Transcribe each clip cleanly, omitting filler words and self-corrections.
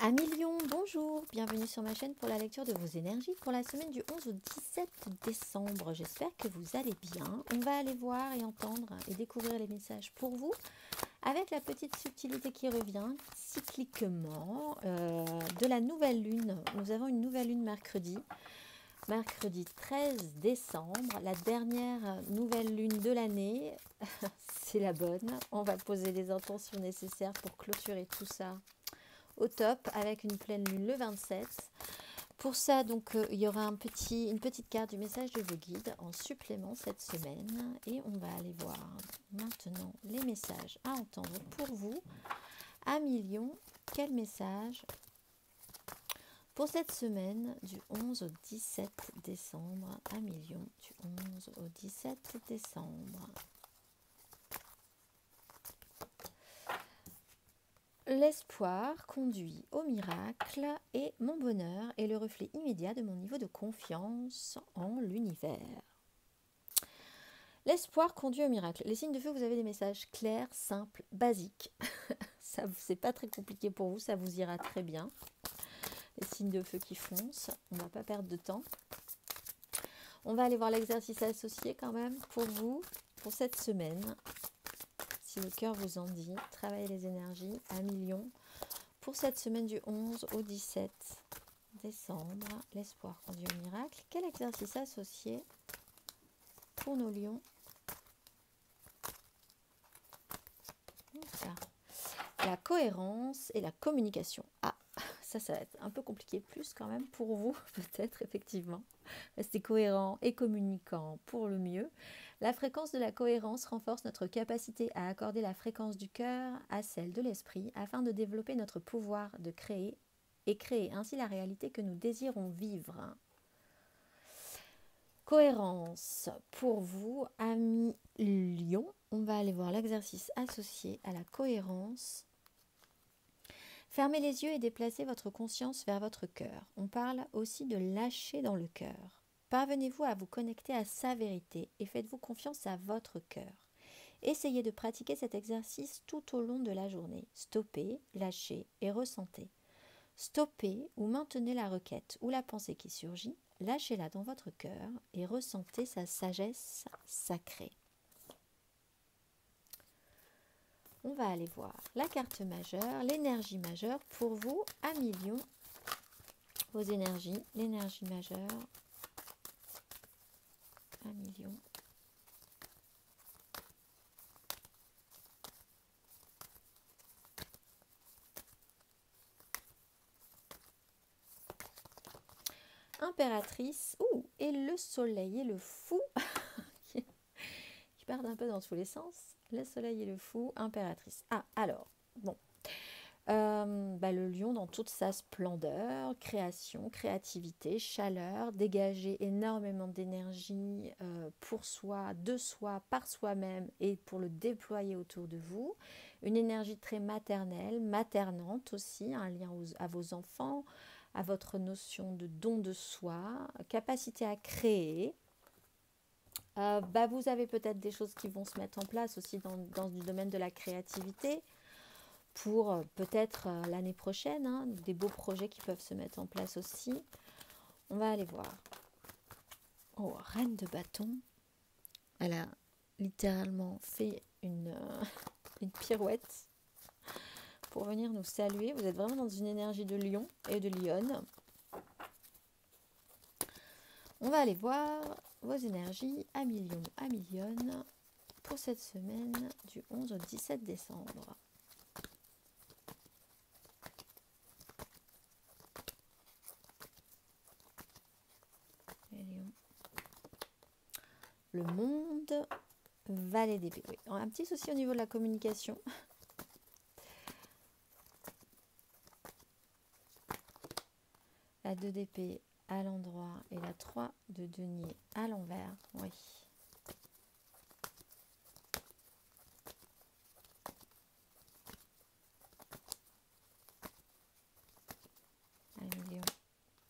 Amis Lion, bonjour, bienvenue sur ma chaîne pour la lecture de vos énergies pour la semaine du 11 au 17 décembre. J'espère que vous allez bien. On va aller voir et entendre et découvrir les messages pour vous avec la petite subtilité qui revient cycliquement de la nouvelle lune. Nous avons une nouvelle lune mercredi 13 décembre, la dernière nouvelle lune de l'année. C'est la bonne. On va poser les intentions nécessaires pour clôturer tout ça au top avec une pleine lune le 27. Pour ça, donc, il y aura une petite carte du message de vos guides en supplément cette semaine. Et on va aller voir maintenant les messages à entendre pour vous. Amis Lion, quel message pour cette semaine du 11 au 17 décembre? Amis Lion, du 11 au 17 décembre. L'espoir conduit au miracle et mon bonheur est le reflet immédiat de mon niveau de confiance en l'univers. L'espoir conduit au miracle. Les signes de feu, vous avez des messages clairs, simples, basiques. Ça, c'est pas très compliqué pour vous, ça vous ira très bien. Les signes de feu qui foncent, on ne va pas perdre de temps. On va aller voir l'exercice associé quand même pour vous, pour cette semaine. Si le cœur vous en dit, travaillez les énergies à millions. Pour cette semaine du 11 au 17 décembre, l'espoir conduit au miracle. Quel exercice associé pour nos lions? La cohérence et la communication. Ah, ça va être un peu compliqué plus quand même pour vous, peut-être, effectivement. Restez cohérent et communicant pour le mieux. La fréquence de la cohérence renforce notre capacité à accorder la fréquence du cœur à celle de l'esprit afin de développer notre pouvoir de créer et créer ainsi la réalité que nous désirons vivre. Cohérence pour vous, amis Lion. On va aller voir l'exercice associé à la cohérence. Fermez les yeux et déplacez votre conscience vers votre cœur. On parle aussi de lâcher dans le cœur. Parvenez-vous à vous connecter à sa vérité et faites-vous confiance à votre cœur. Essayez de pratiquer cet exercice tout au long de la journée. Stoppez, lâchez et ressentez. Stoppez ou maintenez la requête ou la pensée qui surgit, lâchez-la dans votre cœur et ressentez sa sagesse sacrée. On va aller voir la carte majeure, l'énergie majeure pour vous, amis Lion. Vos énergies, l'énergie majeure. Un million. Impératrice. Ouh, et le soleil et le fou. qui perdent un peu dans tous les sens. Le soleil et le fou, impératrice. Ah, alors, bon. Le lion dans toute sa splendeur, création, créativité, chaleur, dégager énormément d'énergie pour soi, de soi, par soi-même et pour le déployer autour de vous. Une énergie très maternelle, maternante aussi, un lien à vos enfants, à votre notion de don de soi, capacité à créer. Vous avez peut-être des choses qui vont se mettre en place aussi dans le domaine de la créativité. Pour peut-être l'année prochaine, des beaux projets qui peuvent se mettre en place aussi. On va aller voir. Oh, reine de bâton. Elle a littéralement fait une pirouette pour venir nous saluer. Vous êtes vraiment dans une énergie de lion et de lionne. On va aller voir vos énergies à millions, à millionnes pour cette semaine du 11 au 17 décembre. Le monde, valet d'épée. Oui, un petit souci au niveau de la communication. La 2 d'épée à l'endroit et la 3 de denier à l'envers. Oui.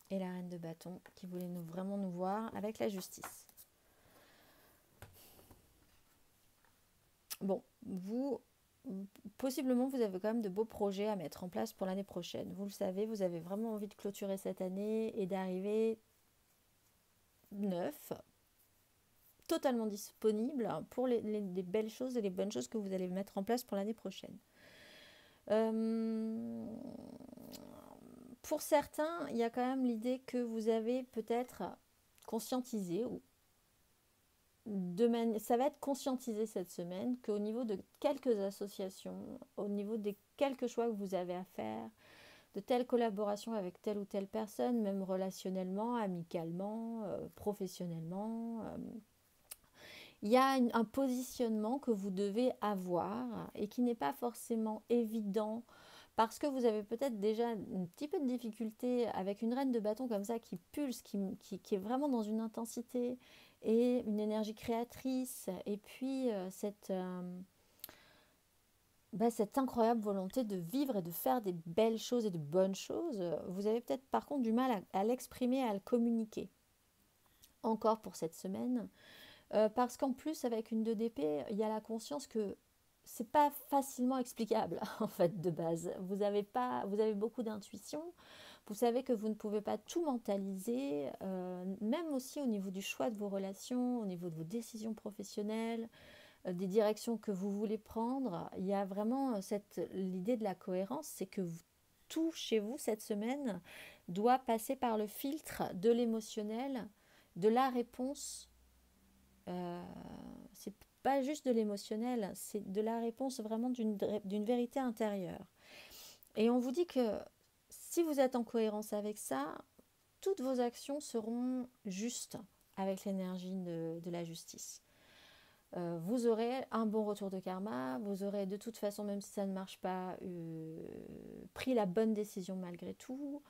Et la reine de bâton qui voulait vraiment nous voir avec la justice. Bon, vous, possiblement, vous avez quand même de beaux projets à mettre en place pour l'année prochaine. Vous le savez, vous avez vraiment envie de clôturer cette année et d'arriver neuf, totalement disponible pour les belles choses et les bonnes choses que vous allez mettre en place pour l'année prochaine. Pour certains, il y a quand même l'idée que vous avez peut-être conscientisé, ou ça va être conscientisé cette semaine, qu'au niveau de quelques associations, au niveau des quelques choix que vous avez à faire, de telle collaboration avec telle ou telle personne, même relationnellement, amicalement, professionnellement, il y a un positionnement que vous devez avoir et qui n'est pas forcément évident parce que vous avez peut-être déjà un petit peu de difficulté avec une reine de bâton comme ça qui pulse, qui est vraiment dans une intensité et une énergie créatrice et puis cette incroyable volonté de vivre et de faire des belles choses et de bonnes choses. Vous avez peut-être par contre du mal à l'exprimer, à le communiquer. Encore pour cette semaine. Parce qu'en plus, avec une 2 d'épée, il y a la conscience que c'est pas facilement explicable, en fait, de base. Vous avez beaucoup d'intuition. Vous savez que vous ne pouvez pas tout mentaliser, même aussi au niveau du choix de vos relations, au niveau de vos décisions professionnelles, des directions que vous voulez prendre. Il y a vraiment l'idée de la cohérence, c'est que tout chez vous, cette semaine, doit passer par le filtre de l'émotionnel, de la réponse. C'est pas juste de l'émotionnel, c'est de la réponse vraiment d'une vérité intérieure. Et on vous dit que si vous êtes en cohérence avec ça, toutes vos actions seront justes avec l'énergie de la justice. Vous aurez un bon retour de karma, vous aurez de toute façon, même si ça ne marche pas, pris la bonne décision malgré tout.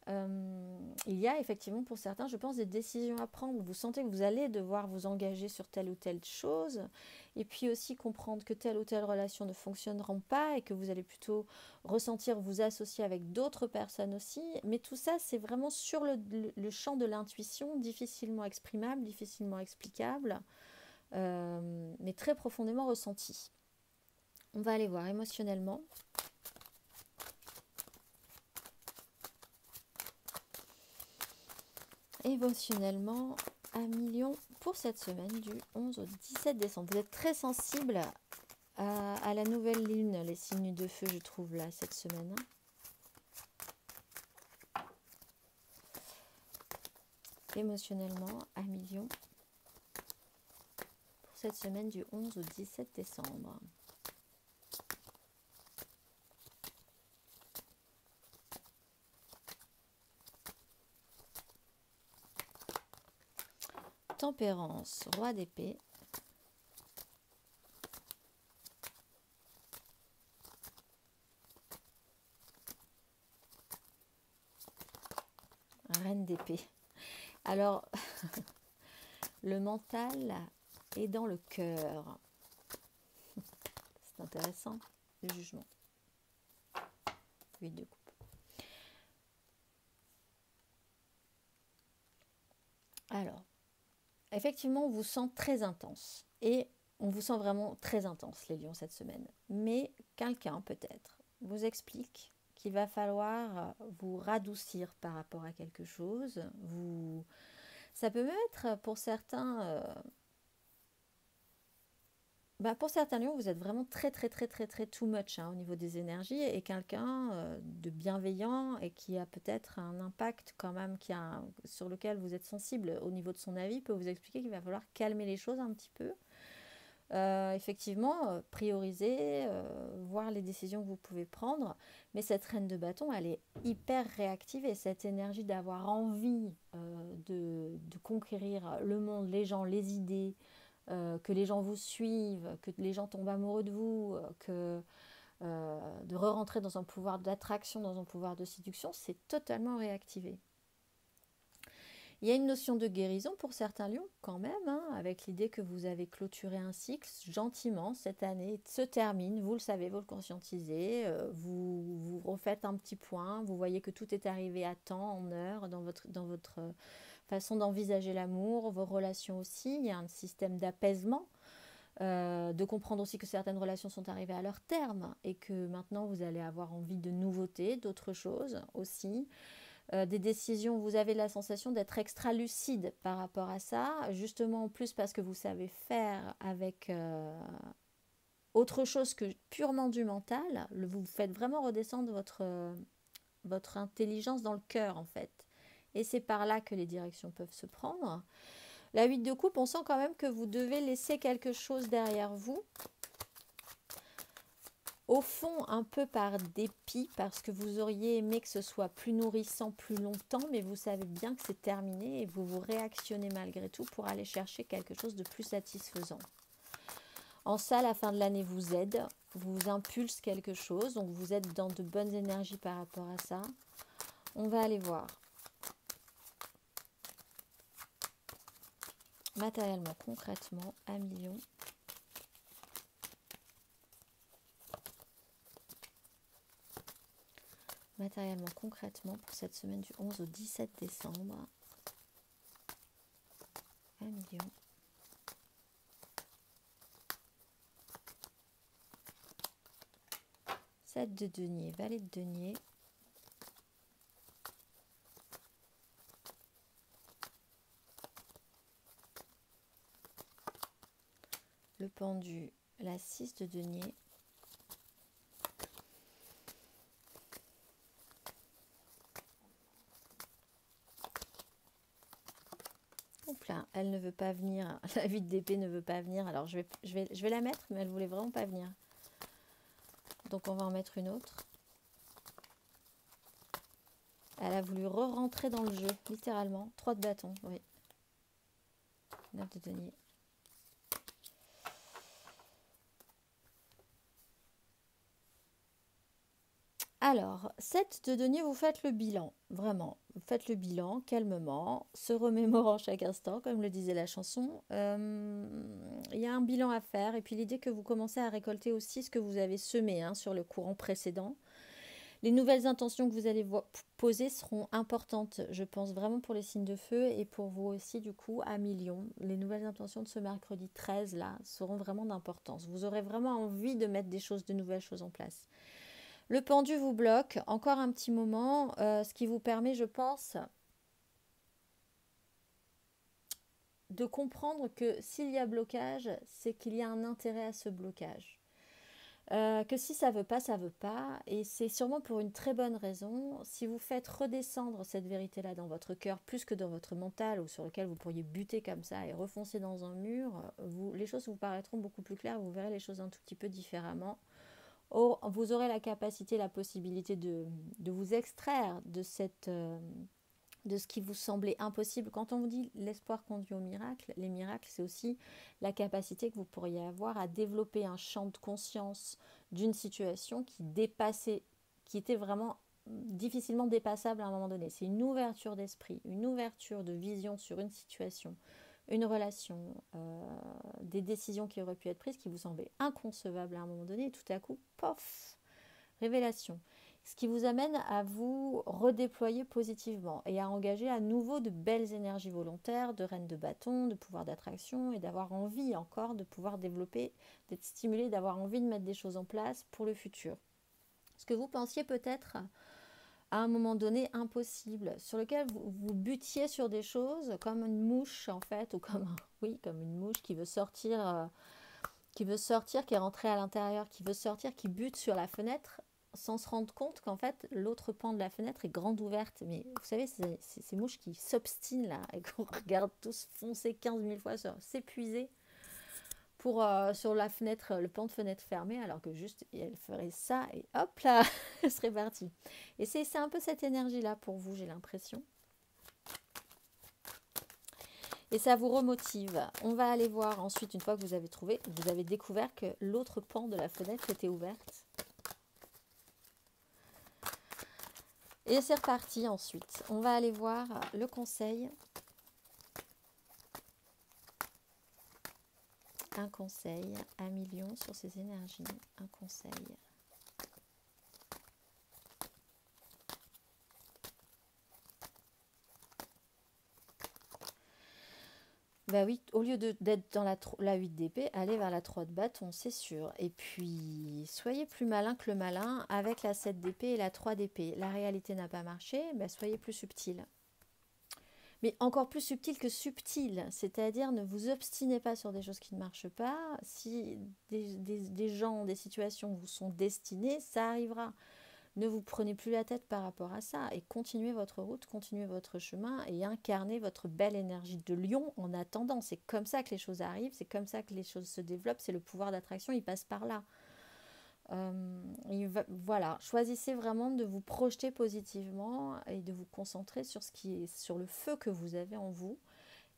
Il y a effectivement pour certains, je pense, des décisions à prendre. Vous sentez que vous allez devoir vous engager sur telle ou telle chose et puis aussi comprendre que telle ou telle relation ne fonctionnera pas et que vous allez plutôt ressentir vous associer avec d'autres personnes aussi. Mais tout ça, c'est vraiment sur le champ de l'intuition, difficilement exprimable, difficilement explicable, mais très profondément ressenti. On va aller voir émotionnellement. Émotionnellement, 1 million pour cette semaine du 11 au 17 décembre. Vous êtes très sensible à la nouvelle lune, les signes de feu, je trouve, là, cette semaine. Émotionnellement, 1 million pour cette semaine du 11 au 17 décembre. Tempérance, roi d'épée. Reine d'épée. Alors, le mental est dans le cœur. C'est intéressant, le jugement. 8 de coupe. Alors, effectivement, on vous sent très intense. Et on vous sent vraiment très intense, les lions, cette semaine. Mais quelqu'un, peut-être, vous explique qu'il va falloir vous radoucir par rapport à quelque chose. Ça peut même être pour certains... pour certains lions, vous êtes vraiment très too much au niveau des énergies et quelqu'un de bienveillant et qui a peut-être un impact quand même sur lequel vous êtes sensible au niveau de son avis peut vous expliquer qu'il va falloir calmer les choses un petit peu. Effectivement, prioriser, voir les décisions que vous pouvez prendre. Mais cette reine de bâton, elle est hyper réactive et cette énergie d'avoir envie de conquérir le monde, les gens, les idées, que les gens vous suivent, que les gens tombent amoureux de vous, de re-rentrer dans un pouvoir d'attraction, dans un pouvoir de séduction, c'est totalement réactivé. Il y a une notion de guérison pour certains lions quand même, avec l'idée que vous avez clôturé un cycle gentiment cette année, se termine, vous le savez, vous le conscientisez, vous refaites un petit point, vous voyez que tout est arrivé à temps, en heure, dans votre façon d'envisager l'amour, vos relations aussi, il y a un système d'apaisement. De comprendre aussi que certaines relations sont arrivées à leur terme et que maintenant vous allez avoir envie de nouveautés, d'autres choses aussi. Des décisions, vous avez la sensation d'être extra lucide par rapport à ça, justement en plus parce que vous savez faire avec autre chose que purement du mental. Vous faites vraiment redescendre votre intelligence dans le cœur en fait. Et c'est par là que les directions peuvent se prendre. La 8 de coupe, on sent quand même que vous devez laisser quelque chose derrière vous. Au fond, un peu par dépit, parce que vous auriez aimé que ce soit plus nourrissant plus longtemps, mais vous savez bien que c'est terminé et vous vous réactionnez malgré tout pour aller chercher quelque chose de plus satisfaisant. En ça, la fin de l'année vous aide, vous impulse quelque chose, donc vous êtes dans de bonnes énergies par rapport à ça. On va aller voir. Matériellement, concrètement, 1 million. Matériellement, concrètement, pour cette semaine du 11 au 17 décembre. 1 million. Sept de denier, valet de denier. Le pendu, la 6 de denier. Hop là, elle ne veut pas venir. La 8 d'épée ne veut pas venir. Alors je vais la mettre, mais elle voulait vraiment pas venir. Donc on va en mettre une autre. Elle a voulu re-rentrer dans le jeu, littéralement. 3 de bâton, oui. 9 de denier. Alors, 7 de denier, vous faites le bilan, vraiment. Vous faites le bilan calmement, se remémorant chaque instant, comme le disait la chanson. Il y a un bilan à faire, et puis l'idée que vous commencez à récolter aussi ce que vous avez semé sur le courant précédent. Les nouvelles intentions que vous allez poser seront importantes, je pense, vraiment pour les signes de feu, et pour vous aussi, du coup, à million. Les nouvelles intentions de ce mercredi 13, là, seront vraiment d'importance. Vous aurez vraiment envie de mettre de nouvelles choses en place. Le pendu vous bloque encore un petit moment, ce qui vous permet, je pense, de comprendre que s'il y a blocage, c'est qu'il y a un intérêt à ce blocage. Que si ça veut pas, ça veut pas. Et c'est sûrement pour une très bonne raison. Si vous faites redescendre cette vérité-là dans votre cœur, plus que dans votre mental, ou sur lequel vous pourriez buter comme ça et refoncer dans un mur, les choses vous paraîtront beaucoup plus claires, vous verrez les choses un tout petit peu différemment. Or, vous aurez la capacité, la possibilité de vous extraire de ce qui vous semblait impossible. Quand on vous dit l'espoir conduit au miracle, les miracles, c'est aussi la capacité que vous pourriez avoir à développer un champ de conscience d'une situation qui était vraiment difficilement dépassable à un moment donné. C'est une ouverture d'esprit, une ouverture de vision sur une situation, une relation, des décisions qui auraient pu être prises qui vous semblaient inconcevables à un moment donné, et tout à coup, pof, révélation. Ce qui vous amène à vous redéployer positivement et à engager à nouveau de belles énergies volontaires, de reine de bâton, de pouvoir d'attraction, et d'avoir envie encore de pouvoir développer, d'être stimulé, d'avoir envie de mettre des choses en place pour le futur. Ce que vous pensiez peut-être à un moment donné impossible, sur lequel vous butiez sur des choses comme une mouche en fait, ou comme une mouche qui veut sortir, qui est rentrée à l'intérieur, qui veut sortir, qui bute sur la fenêtre, sans se rendre compte qu'en fait l'autre pan de la fenêtre est grande ouverte. Mais vous savez, c'est ces mouches qui s'obstinent là et qu'on regarde tous foncer 15 000 fois s'épuiser pour sur la fenêtre, le pan de fenêtre fermé, alors que juste elle ferait ça et hop là, elle serait partie. Et c'est un peu cette énergie-là pour vous, j'ai l'impression. Et ça vous remotive. On va aller voir ensuite, une fois que vous avez découvert que l'autre pan de la fenêtre était ouverte. Et c'est reparti ensuite. On va aller voir le conseil. Un conseil, 1 million sur ces énergies. Un conseil. Bah oui, au lieu d'être dans la 8 d'épée, allez vers la 3 de bâton, c'est sûr. Et puis, soyez plus malin que le malin avec la 7 d'épée et la 3 d'épée. La réalité n'a pas marché, bah soyez plus subtil. Mais encore plus subtil que subtil, c'est-à-dire ne vous obstinez pas sur des choses qui ne marchent pas. Si des gens, des situations vous sont destinées, ça arrivera. Ne vous prenez plus la tête par rapport à ça et continuez votre route, continuez votre chemin et incarnez votre belle énergie de lion en attendant. C'est comme ça que les choses arrivent, c'est comme ça que les choses se développent, c'est le pouvoir d'attraction, il passe par là. Voilà, choisissez vraiment de vous projeter positivement et de vous concentrer sur ce qui est sur le feu que vous avez en vous.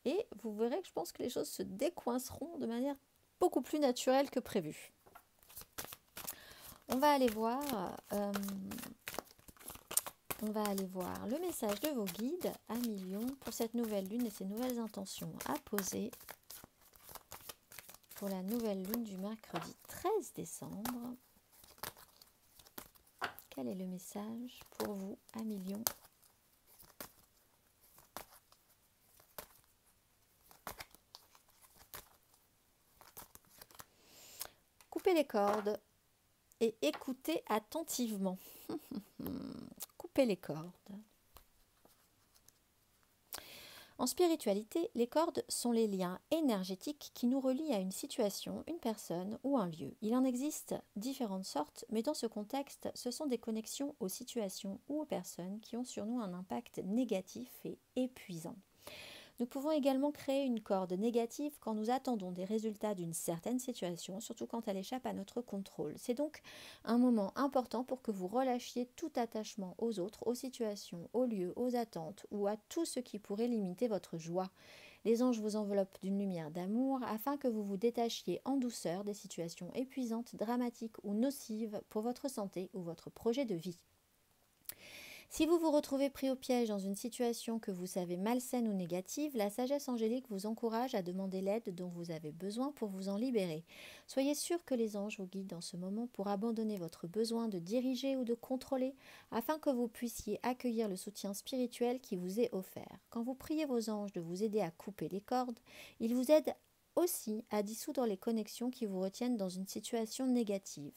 Et vous verrez que je pense que les choses se décoinceront de manière beaucoup plus naturelle que prévu. On va aller voir le message de vos guides à millions pour cette nouvelle lune et ces nouvelles intentions à poser pour la nouvelle lune du mercredi 13 décembre. Quel est le message pour vous à millions? Coupez les cordes et écoutez attentivement. Coupez les cordes. En spiritualité, les cordes sont les liens énergétiques qui nous relient à une situation, une personne ou un lieu. Il en existe différentes sortes, mais dans ce contexte, ce sont des connexions aux situations ou aux personnes qui ont sur nous un impact négatif et épuisant. Nous pouvons également créer une corde négative quand nous attendons des résultats d'une certaine situation, surtout quand elle échappe à notre contrôle. C'est donc un moment important pour que vous relâchiez tout attachement aux autres, aux situations, aux lieux, aux attentes ou à tout ce qui pourrait limiter votre joie. Les anges vous enveloppent d'une lumière d'amour afin que vous vous détachiez en douceur des situations épuisantes, dramatiques ou nocives pour votre santé ou votre projet de vie. Si vous vous retrouvez pris au piège dans une situation que vous savez malsaine ou négative, la sagesse angélique vous encourage à demander l'aide dont vous avez besoin pour vous en libérer. Soyez sûr que les anges vous guident dans ce moment pour abandonner votre besoin de diriger ou de contrôler afin que vous puissiez accueillir le soutien spirituel qui vous est offert. Quand vous priez vos anges de vous aider à couper les cordes, ils vous aident aussi à dissoudre les connexions qui vous retiennent dans une situation négative.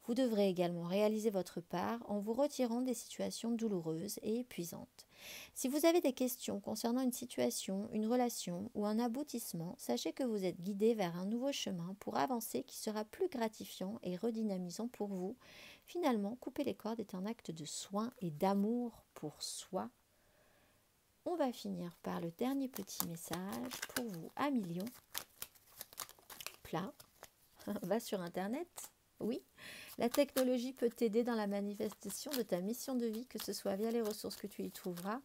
Vous devrez également réaliser votre part en vous retirant des situations douloureuses et épuisantes. Si vous avez des questions concernant une situation, une relation ou un aboutissement, sachez que vous êtes guidé vers un nouveau chemin pour avancer qui sera plus gratifiant et redynamisant pour vous. Finalement, couper les cordes est un acte de soin et d'amour pour soi. On va finir par le dernier petit message pour vous à millions. Plat. Va sur Internet. Oui, la technologie peut t'aider dans la manifestation de ta mission de vie, que ce soit via les ressources que tu y trouveras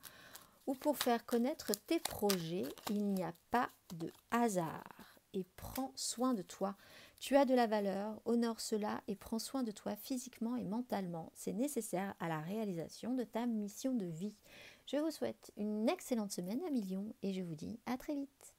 ou pour faire connaître tes projets. Il n'y a pas de hasard et prends soin de toi. Tu as de la valeur, honore cela et prends soin de toi physiquement et mentalement. C'est nécessaire à la réalisation de ta mission de vie. Je vous souhaite une excellente semaine à millions et je vous dis à très vite.